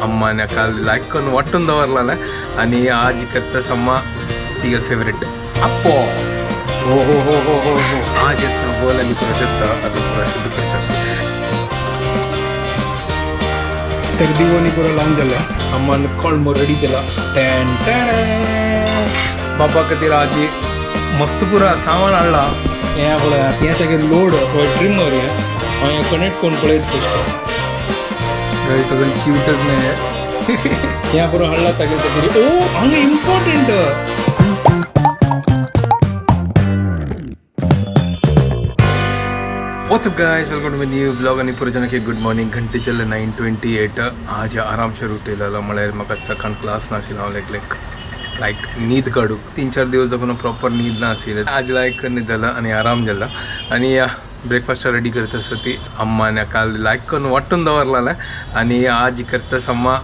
अम्माने काल लाईक करून वाटून दवरला आणि आज करता सम्मा तिघ फेवरेट अप्पो हो हो हो हो हो हो आज ना बोल आणि प्रशुद्ध ಅದು ಪ್ರಶುದ್ಧ करचा तर दिवानी पुरा लावून दिला अम्मान कॉल्म रेडी केला टॅन टॅन बाबा कधी आजी मस्त पुरा सामान आणला या आपला या सगळे लोड ट्रिमर आहे आणि कनेक्ट करून पळत गाइस अजून क्यूटच नाही आहे या पुरा हल्ला सगळे तरी ओ अंग important what's up guys welcome to my new blog आणि पुरे जनके गुड मॉर्निंग घंटे चले 9:28 आज आराम से उठेला मला मग सकाळ क्लास नासी ना लाईक नींद काढू 3-4 दिवस जपून प्रॉपर नींद नासी आज लाईक निदला आणि आराम झाला आणि ब्रेकफास्ट रेडी करत असती अम्माने काल लाईक करून वाटून दवरला आणि आज करता सम्मा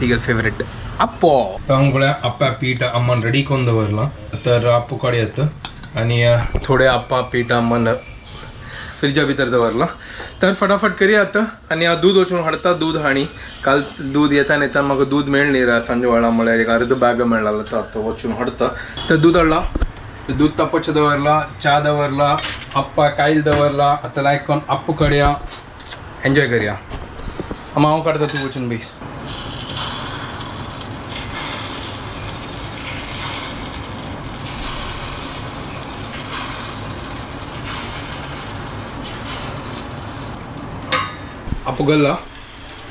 तिघ फेवरेट अप्पो तांगळ्या अप्पा पीठ अम्मान रेडी करून दवरला तर अप्पू कडे येतं आणि थोडे अप्पा पीठ अम्मान फ्रिजा भितर दवरला तर फटाफट करूया आता आणि दूध वचून हाडता दूध हाणी काल दूध येता म्हाका दूध मेळ्ळी सांजे वेळा म्हळ्यार एक अर्ध बॅग मेळ्ळा तर आता वचून हाडता तर दूध हाडला दूध तापोवचें दवरला च्या दवरला अप्पा कायल दवरला आता लायक करून अप्पू कड्या एन्जॉय करूया हांव काडटा तूं वचून बेस अप्पू गल्ला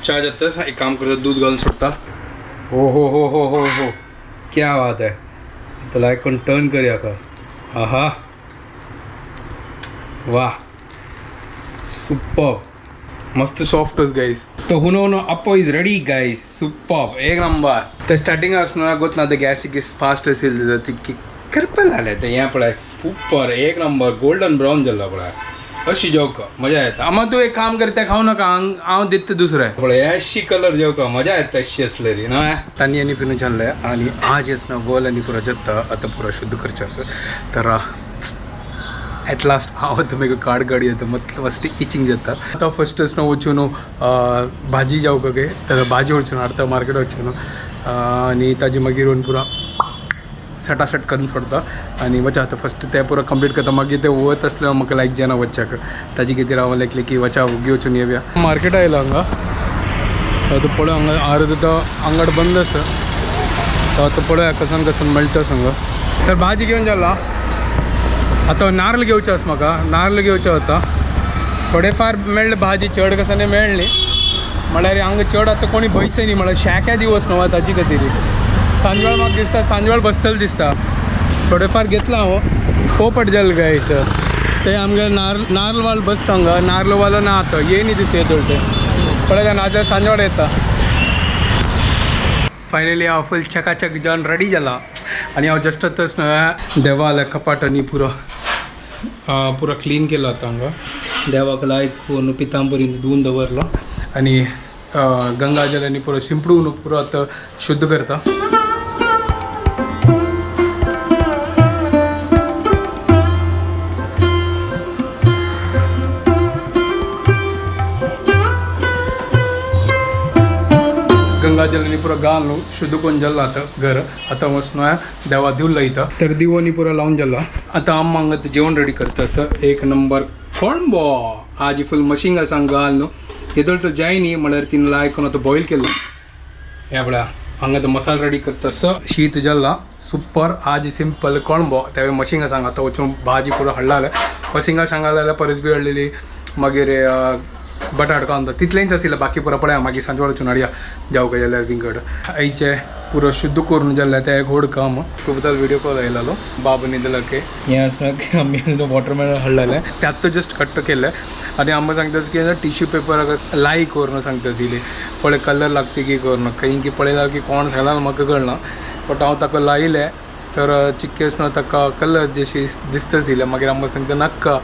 चाय जाता एक काम करता दूध घालून सोडता हो हो हो हो हो हो क्या बात है तो लाइक कौन टर्न करिया का आहा वाह सुपर मस्त सॉफ्टच गाइस तो हुनो अप्पो इज रेडी गाइस सुपर एक नंबर तर स्टार्टिंग असणार गोत ना द गॅस इज फास्ट असेल ती करपल आले तर यहाँ पड़ा सुपर एक नंबर गोल्डन ब्राउन झाला पड़ा अशी जेवका मजा येता आम्हा तू एक काम करते खाऊ नका हांव देते दुसरें पळय अशी कलर जेवका मजा येता अशी असलेली ना तानी आनी पिनू चाललंय आणि आज येस ना गोल आणि पुरा जत्ता आता पुरा शुद्ध करचे असं तर ॲट लास्ट हांव तुमी कार्ड गाडी येतं मत फस्ट इचिंग जाता आता फस्टच ना वचून भाजी जावका गे तर भाजी वचून हाडता मार्केट वचून आणि ताजी मागीर येवन पुरा सटासट करून सोडता आणि वचा आता फस्ट ते पुरा कंप्लीट करता मागीर ते वत असल्यावर म्हाका लायक जेना वच्चाक ताजी कितें हांव लायकलें की वचा उगी वचून येवया मार्केट आयला हांगा आता पळय हांगा अर्द तो आंगड बंद आसा तो आता पळय कसन मेळटा सांगा तर भाजी घेवन जाला आता नारळ घेवचे आसा म्हाका नारळ घेवचे होता थोडे फार मेळ्ळे भाजी चड कसाने मेळ्ळी म्हळ्यार हांगा चड आतां कोणी भंयसय न्ही म्हळ्यार शेक्या दिवस न्हू ताची खातीर सांजवेळ म्हाका दिसता सांजवेळ बसतले दिसता थोडेफार घेतला हांव पोपट जाल गायस ते आमगे नारळ वाल बसता हांगा नारळ वालो ना आता ये न्ही दिसता येतो ते पळय नाजाल्यार सांजवेळ येता फायनली हांव फूल चकाचक जावन रेडी जाला आनी हांव जस्ट आतांच देवा आल्या कपाट आनी पुरो क्लीन केला आता हांगा देवाक लायक करून पितांबरीन धुवन दवरलो आनी गंगाजल आनी पुरो शिंपडून पुरो आतां शुद्ध करता गंगाजल आणि पुरा घालून शुद्ध करून जाला आता घर आता वचून देवा दिवला इथं तर दिवोनी पुरा लावून जाला आता अम्मा हांगा जेवण रेडी करता असं एक नंबर कोळंबो आज फुल मशीन आसा घाल न्हू येदोळ तो जाय न्ही म्हळ्यार तिने लायक करून आतां बॉयल केलो ह्या पळय हांगा तो मसाला रेडी करता असं शीत जाला सुपर आज सिंपल कोळंबो त्या मशीन आसा आतां वचून भाजी पुरो हाडला जाल्यार मशिंगा सांगला जाल्यार परस बी हाडलेली मागीर बटाट कांदो तितलेंच आशिल्लें बाकी पुरो पळय मागीर सांजवेळ वचून हाडया जावका जाल्यार विंगड आयचे पुरो शुद्ध करून जाल्लें तें एक व्हड काम सोबताल व्हिडिओ कॉल आयलो बाब न्हिदला की हें आसा की आमी वॉटरमेलन हाडलेलें तें आत्तां जस्ट कट्ट केल्लें आनी आम्मा सांगतास की टिश्यू पेपराक लाई करून सांगता आशिल्ली पळय कलर लागता की करून खंय की पळयल्यार की कोण सांगला म्हाका कळना बट हांव ताका लायलें तर चिक्केस न्हू ताका कलर जशी दिसता आशिल्लें मागीर आम्मा सांगता नाका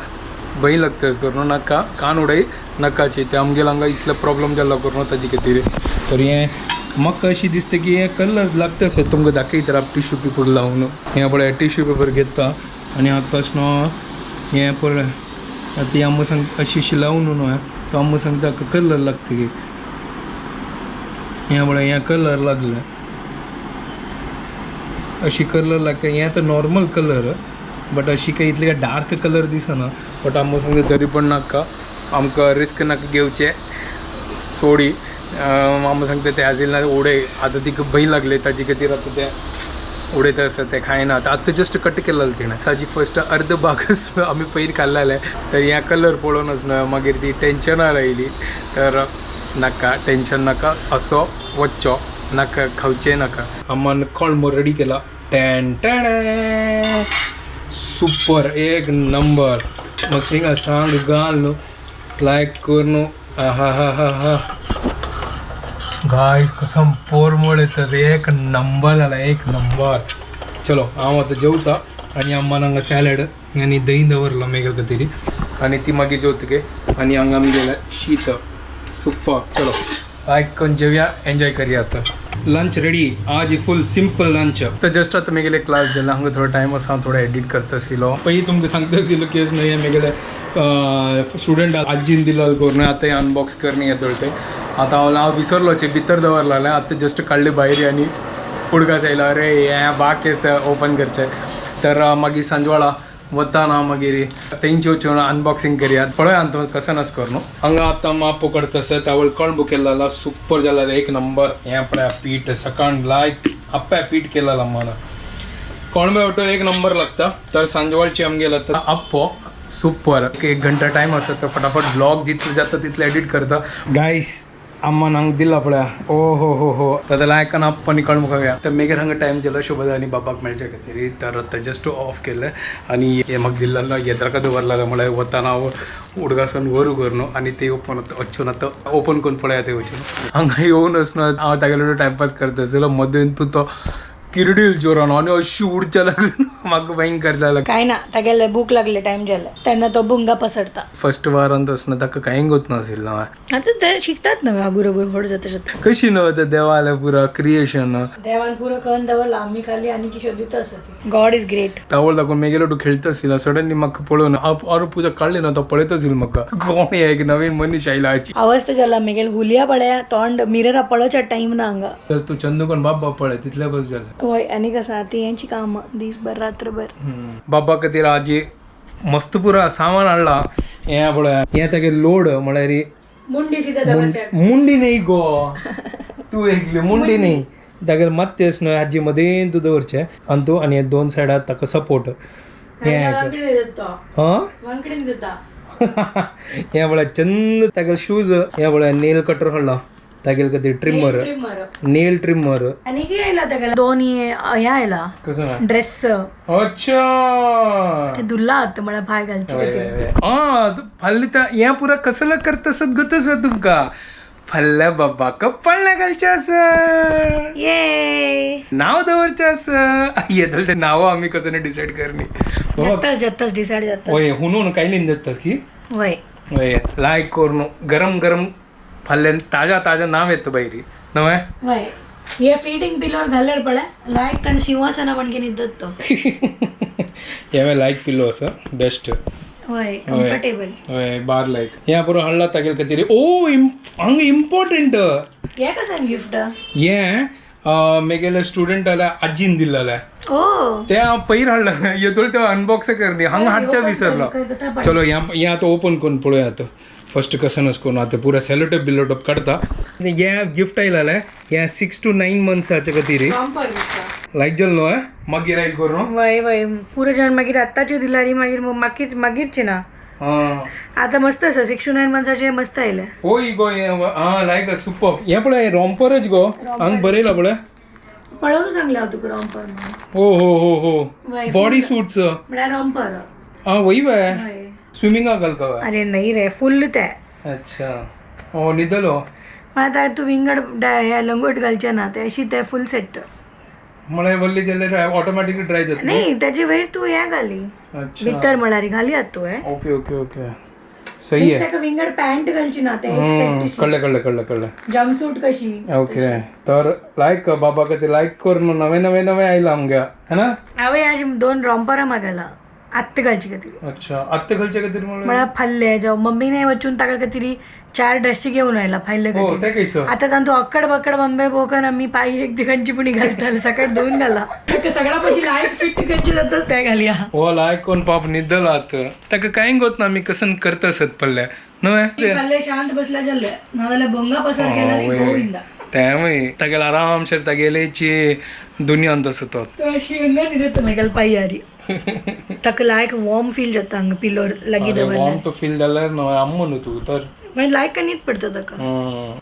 भंय लागतास करून नाका कान उडय नाकाची ते आमगेर हांगा इतलो प्रॉब्लम जाल्लो करून ताजे खातीर तर हें म्हाका अशी दिसता की हें कलर लागता सर तुमकां दाखयता टिश्यू पेपर लावन हें पळय टिश्यू पेपर घेता आनी आतां हें पळय ती अम्मा सांग अशी लावून न्हू तो अम्मा सांगता कलर लागता की ह्या पळय ह्या कलर लागले अशी कलर लागता ह्या तर नॉर्मल कलर बट अशी काही इतली काय डार्क कलर दिसना बट आमकां सांगता तरी पण नाका आमकां रिस्क नाका घेवचे सोडी आमकां सांगता ते आजिल ना उडे आतां तिका भंय लागले ताजे खातीर आतां ते उडयता आसा ते खायना आतां जस्ट कट केलें तिणें ताजी फस्ट अर्ध भागच आमी पयर काडलेले तर ह्या कलर पळोवनच न्हय मागीर ती टेन्शनार आयली तर नाका टेन्शन नाका असो वच्चो नाका खावचें नाका आम्मान कळमो रेडी केला टॅन टॅन सुपर एक नंबर मग सिंगा सांग घाल न्हू लायक कर न्हू हा हा हा हा गायस कसम पोरमोळ येतच एक नंबर जाला एक नंबर चलो हांव आतां जेवता आनी अम्मान हांगा सॅलड आनी दही दवरला मेघल खातीर आनी ती मागीर जेवतगे आनी हांगा आमी गेल्या शीत सुपर चलो लायक करून जेवया एन्जॉय करया आतां लंच रेडी आज ही फुल सिंपल लंच तर जस्ट आता मेगेले क्लास जाला हांगा थोडो टायम आसा थोडो एडिट करता आशिल्लो पयलीं तुमकां सांगता आशिल्लो केस न्हय मेगेले स्टुडंट आजीन दिलो करून आतां अनबॉक्स करणे येतोळते आतां हांव विसरलोचे भितर दवरलें आतां जस्ट काडले भायर आनी उडकास आयलो अरे हें बाग केस ओपन करचे तर मागीर सांजवाळा वताना मागीर तेंची वचून अनबॉक्सिंग करया पळय तो कसं नस कर न्हू हांगा आतां माप पकडता आसा तावळ कळंब केला सुपर जाला एक नंबर हें पळय पीठ सकाळ लायक आप्पा पीठ केलेला मला कळंबे वाटो एक नंबर लागता तर सांजवाळची आमगेला तर आप्पो सुपर एक घंटा टायम आसा तर फटाफट ब्लॉग जितले जाता तितले एडिट करता गायस अम्मान हांगा दिला पळय ओ हो ताका लायक आनी आप्पानी कळंब खावया तर मेगेर हांगा टायम गेलो शोभा आनी बाबाक मेळचे खातीर तर आतां जस्ट ऑफ केलें आनी हें म्हाका दिल्लो येद्राका दवरलें म्हळ्यार वताना हांव उडगासन व्हरू करनो आनी ते ओपन वचून आतां ओपन करून पळया ते वचून हांगा येवन आसना हांव तागेलो टायमपास करता आसलो मदें तूं तो किरडील जोरान आनी अशी उडच्या लागली म्हाका भयंकर जालें काय ना तागेले भूक लागले टाइम जाले तेन्ना तो भुंगा पसरता फर्स्ट वारांत आसना ताका कांय गोत नाशिल्लो आता ते शिकतात ना अगुरगुर व्हड जाता जाता कशी न्हू ते देवाले पुरा क्रिएशन देवान पुरो करून दवरला आमी खाली आनी किशोर दिता आसा ती गॉड इज ग्रेट तावळ दाखोवन मेगेलो तूं खेळता आशिल्लो सडनली म्हाका पळोवन और पुजा काडली ना तो पळयत आशिल्लो म्हाका कोण एक नवीन मनीस आयला हाची अवस्था जाला मेगेल हुलिया पळया तोंड मिररा पळोवच्या टाइम ना हांगा तूं चंदूकन बाबा पळय तितल्या बस जालें वय आनी कसा ती यांची काम दीसभर रात्रभर बाबा खातीर आज मस्त पुरा सामान हाडला हें पळय हें तागे लोड म्हळ्यार मुंडी सीधा मुंडी न्ही गो तूं एकली मुंडी न्ही तागेले मात्ते न्हय हाजी मदें तूं दवरचें आनी तूं आनी दोन सायडार ताका सपोर्ट हें हें पळय चंद तागेले शूज हें पळय नेल कटर हाडला तागेले खातीर ट्रिमर नेल ट्रिमर आनी कितें आयला तागेला दोन हें आयला कसं ड्रेस अच्छा ते दुल्लात म्हळ्यार भाय घालचे फाल्ली हें पुरा कसलं करता आसत गतस तुमकां फाल्ल्या बाबाक पळण्या घालचें आसा ये नांव दवरचें आसा येतले ते नांव आमी कसं डिसायड करनी जत्ताच डिसायड जाता वय हुनून कायलीन जातात की वय वय लायक करून गरम गरम फाल्यां ताजा नाव येतं बैरी नव्हे वय हे फीडिंग पिलोर घालल्यार पळय लायक कारण सिंहासना पण की न्हिदत तो हे लायक पिलो आसा बेस्ट वय कम्फर्टेबल वय बार लायक ह्या पुरो हाडला तागेले खातीर ओ हांगा इम्पॉर्टंट हे कसन गिफ्ट हें मेगेले स्टुडंट आल्या आजीन दिल्लें ओ ते हांव पयर हाडलें येतलो ते अनबॉक्स करनी हांगा हाडच्या विसरलो चलो हें आतां ओपन करून पळोवया आतां फर्स्ट कसं करून आतां पुरा सेलोटेप बिलोटप काडता हें गिफ्ट आयलें हें 6 to 9 मंथ्साच्या खातीर लायक जालें न्हू मागीर आयल करून वय वय पुरो जाण मागीर आत्ताचे दिल्यार मागीर मागीरचे ना आता मस्त आसा 6 to 9 मंथ्साचे मस्त आयले होय गो लायक सुपर हें पळय रॉम्परच गो हांगा बरयला पळय पळोवन सांगले हांव तुका रॉम्पर हो बॉडी सूट्स म्हळ्यार रॉम्पर वय बाय स्विमिंगाक घालता अरे नाही रे फुल्ल ते अच्छा हो न्हिदलो आता तू विंगड हे लंगोट घालचे ना ते अशी ते फुल सेट म्हळ्यार वल्ली जाल्यार ऑटोमॅटिकली ड्राय जाता नाही त्याची वेळ तू हे घाली भितर म्हळ्यार घाली आत तू हे ओके सही आहे ताका विंगड पॅन्ट घालची ना ते एक सेट कळलं जम्पसूट कशी ओके तर लायक बाबा खातीर लायक कर न्हू नवे आयला आमगे है ना हांवें आज 2 रॉम्परां मागयला आत्ते घालची का तरी अच्छा आत्ते घालचे का तरी मला फाल्ले जाऊ मम्मीने वचून ताका का तरी 4 ड्रेसची घेऊन आयला फायले का हो ते कैसं आता तांतू अक्कड बक्कड बंबे बोकन आम्ही पायी एक दिखांची पण घालताल सकाळ धुवून घाला सगळा पैसे लाईट फिट कशी जातात त्या घालया हो लायक कोण पाप निद्दल आत ताका काय गोत ना आम्ही कसं करत असत पडल्या नव्हे फाल्ले शांत बसल्या चालले नावाला भोंगा पसार केला रे गोविंदा त्यामुळे तागेला आरामशीर तागेलेची दुनिया असत तो अशी नाही देतो मेगल पायी आरी तक लायक वॉर्म फील जाता हंग पिलोर लगी वाम तो फील जाल्यार न्हय अम्म न्हू तू तर म्हणजे लायक का नीट पडतं तका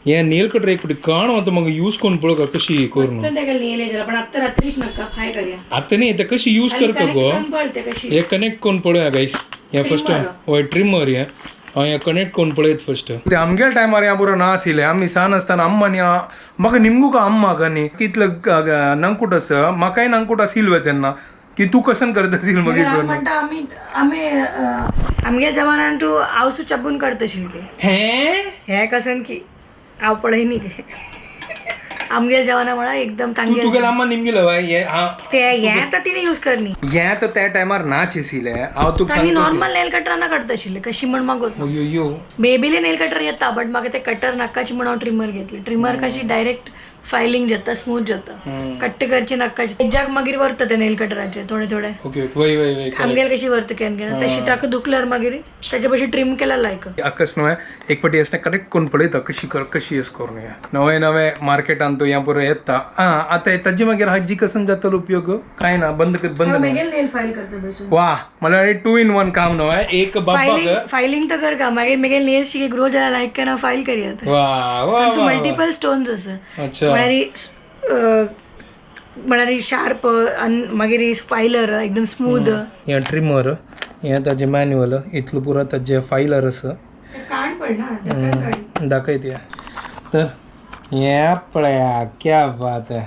हे नेल कटर एक पुढे काण होतं मग यूज कोण पळो का कशी करून ताका नेले जरा पण आता रात्रीच नका फाय करया आता नाही ते कशी यूज कर का गो पळते कशी हे कनेक्ट कोण पळोया गाईस हे फर्स्ट होय ट्रिमर हे हांव कनेक्ट कोण पळयत फर्स्ट ते आमगे टायमार ह्या बरो ना आशिल्ले आमी सान आसतना अम्मानी म्हाका निमगू का अम्मा का न्ही कितलं नंकूट आस म्हाकाय नंकूट आशिल्लो तेन्ना की तू कसन करत असील मागीर म्हणटा आम्ही आमगे जमान्यान तू आवसू चापून करतशील की हे कसन की आव पळय न्ही आमगे जमाना म्हणा एकदम तू तुगेला अम्मा निमगेलो बाय ते हे आता तिने यूज करनी हे तर त्या टायमार नाच आशिल्ले हांव तुका आणि नॉर्मल नेल कटराना करतशील कशी म्हण मागोत यो बेबीले नेल कटर येता बट म्हाका ते कटर नाकाची म्हणून ट्रिमर घेतली ट्रिमर कशी डायरेक्ट फायलिंग जाता स्मूथ जाता कट्टे करचे नाकाची तेज्याक मागीर व्हरता ते नेल कटराचे थोडे थोडे ओके वय वय वय आमगेल कशी व्हरता केन केन तशी ताका दुखल्यार मागीर त्याच्या पशी ट्रिम केला लायक आकस न्हय एक पाटी असणे करेक्ट कोण पळयता कशी अस करून नवे नवे मार्केटान तो ह्या पुरो येता आता ताजी मागीर हाजी कसन जातलो उपयोग काय ना बंद मागीर नेल फाईल करता बसून वा मला 2 in 1 काम न्हय एक बाबा फायलिंग तर कर का मागीर मागीर नेल शिके ग्रो जाला लायक केना फाईल करियात वा वा मल्टिपल स्टोन्स आसा अच्छा म्हळ्यार शार्प मागीर फायलर एकदम स्मूथ हे ट्रिमर हे ताजे मॅन्युअल इतलो पुरो ताजे फायलर आसा काण पडना दाखयत या तर हे पळया क्या बात है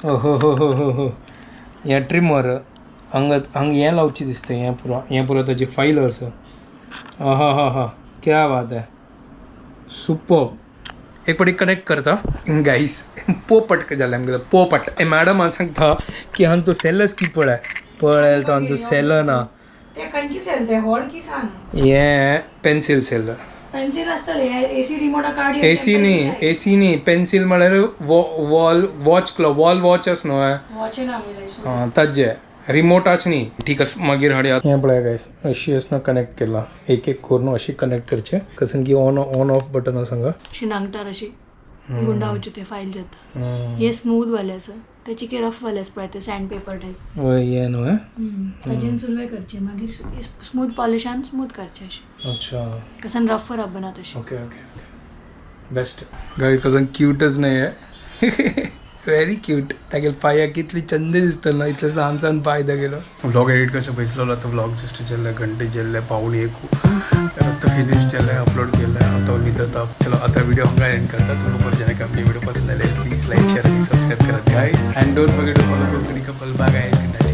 ओहो हो हे ट्रिमर हांग हें लावची दिसता हे पुरो ताजे फायलर आसा हा क्या बात है सुपर एक पटी कनेक्ट करता गाईस पोपट जालें आमगेलें पोपट हे मॅडम सांगता की हांव तो सेलस की पळयल तो हांव तो सेल ना ते खंयची सेल ते हॉड की सांग हे पेन्सिल सेल पेन्सिल आसतले एसी रिमोटा कार्ड एसी न्ही पेन्सिल म्हळ्यार वॉल वॉच आस न्हय वॉच ना हां ताजे रिमोटाच न्ही ठीक आस मागीर हाडया हें पळय गायस अशी असना कनेक्ट केला एक करून अशी कनेक्ट करचे कसन की ऑन ऑफ बटन आसा हांगा अशी नांगटार अशी गुंडावचे ते फाईल जाता हे स्मूथ वाले आसा त्याची की रफ वाले आसा पळय ते सँड पेपर टाईप वय हे न्हय ताजेन सुरवे करचे मागीर स्मूथ पॉलिशान स्मूथ करचे अशें अच्छा कसन रफ रबना तशी ओके बेस्ट गाय कसन क्यूटच नाही आहे व्हेरी क्यूट तागेल पांयां कितली चंद दिसतना इतलें सान पांय दागेलो व्लॉग एडिट करचे पयसलो तो व्लॉग जस्ट जेल्ले घंटे जेल्ले पावणी एक आतां फिनिश जेल्ले अपलोड केले आतां न्हिदता चलो आतां व्हिडिओ हांगा एंड करता तुमकां परत जेन्ना आपली व्हिडिओ पसंद आले प्लीज लाईक शेअर आणि सबस्क्राईब करा guys and don't forget to follow Konkani couple bye guys